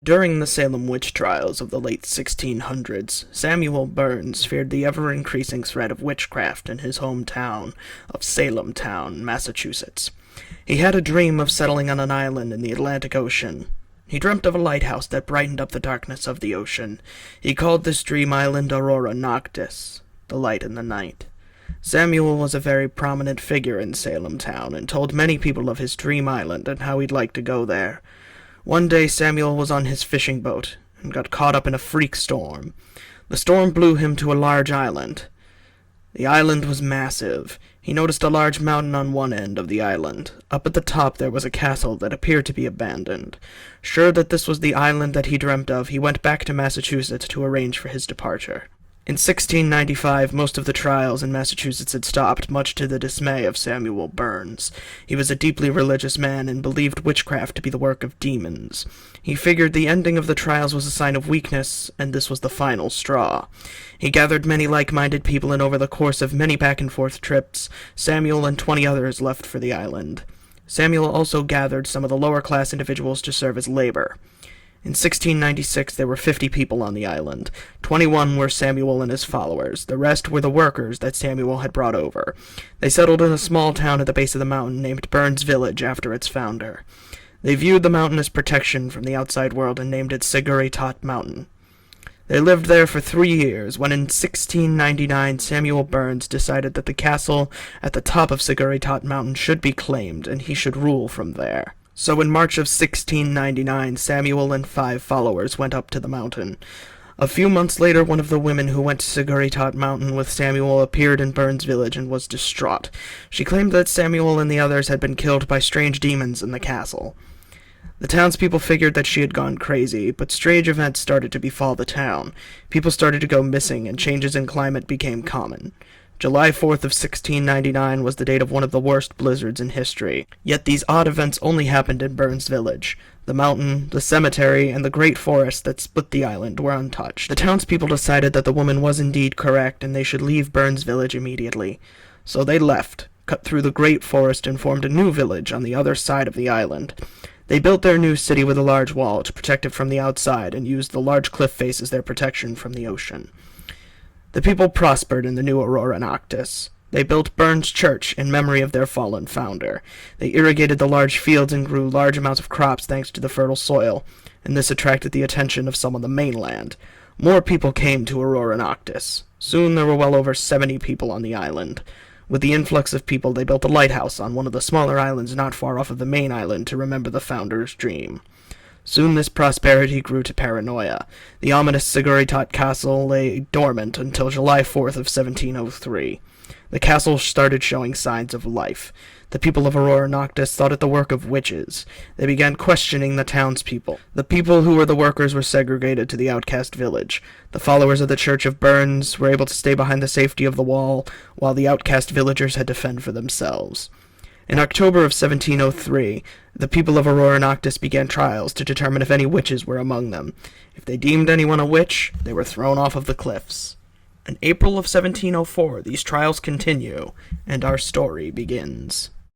During the Salem witch trials of the late 1600s, Samuel Burns feared the ever-increasing threat of witchcraft in his hometown of Salem Town, Massachusetts. He had a dream of settling on an island in the Atlantic Ocean. He dreamt of a lighthouse that brightened up the darkness of the ocean. He called this dream island Aurora Noctis, the light in the night. Samuel was a very prominent figure in Salem Town and told many people of his dream island and how he'd like to go there. One day Samuel was on his fishing boat and got caught up in a freak storm. The storm blew him to a large island. The island was massive. He noticed a large mountain on one end of the island. Up at the top there was a castle that appeared to be abandoned. Sure that this was the island that he dreamt of, he went back to Massachusetts to arrange for his departure. In 1695, most of the trials in Massachusetts had stopped, much to the dismay of Samuel Burns. He was a deeply religious man and believed witchcraft to be the work of demons. He figured the ending of the trials was a sign of weakness, and this was the final straw. He gathered many like-minded people, and over the course of many back-and-forth trips, Samuel and 20 others left for the island. Samuel also gathered some of the lower-class individuals to serve as labor. In 1696, there were 50 people on the island. 21 were Samuel and his followers. The rest were the workers that Samuel had brought over. They settled in a small town at the base of the mountain named Burns Village after its founder. They viewed the mountain as protection from the outside world and named it Siguritot Mountain. They lived there for 3 years, when in 1699 Samuel Burns decided that the castle at the top of Siguritot Mountain should be claimed, and he should rule from there. So in March of 1699, Samuel and 5 followers went up to the mountain. A few months later, one of the women who went to Siguritot Mountain with Samuel appeared in Burns Village and was distraught. She claimed that Samuel and the others had been killed by strange demons in the castle. The townspeople figured that she had gone crazy, but strange events started to befall the town. People started to go missing, and changes in climate became common. July 4th of 1699 was the date of one of the worst blizzards in history. Yet these odd events only happened in Burns Village. The mountain, the cemetery, and the great forest that split the island were untouched. The townspeople decided that the woman was indeed correct, and they should leave Burns Village immediately. So they left, cut through the great forest, and formed a new village on the other side of the island. They built their new city with a large wall to protect it from the outside, and used the large cliff face as their protection from the ocean. The people prospered in the new Aurora Noctis. They built Burns Church in memory of their fallen founder. They irrigated the large fields and grew large amounts of crops thanks to the fertile soil, and this attracted the attention of some on the mainland. More people came to Aurora Noctis. Soon there were well over 70 people on the island. With the influx of people, they built a lighthouse on one of the smaller islands not far off of the main island to remember the founder's dream. Soon this prosperity grew to paranoia. The ominous Siguritot Castle lay dormant until July 4th of 1703. The castle started showing signs of life. The people of Aurora Noctis thought it the work of witches. They began questioning the townspeople. The people who were the workers were segregated to the outcast village. The followers of the Church of Burns were able to stay behind the safety of the wall, while the outcast villagers had to fend for themselves. In October of 1703, the people of Aurora Noctis began trials to determine if any witches were among them. If they deemed anyone a witch, they were thrown off of the cliffs. In April of 1704, these trials continue, and our story begins.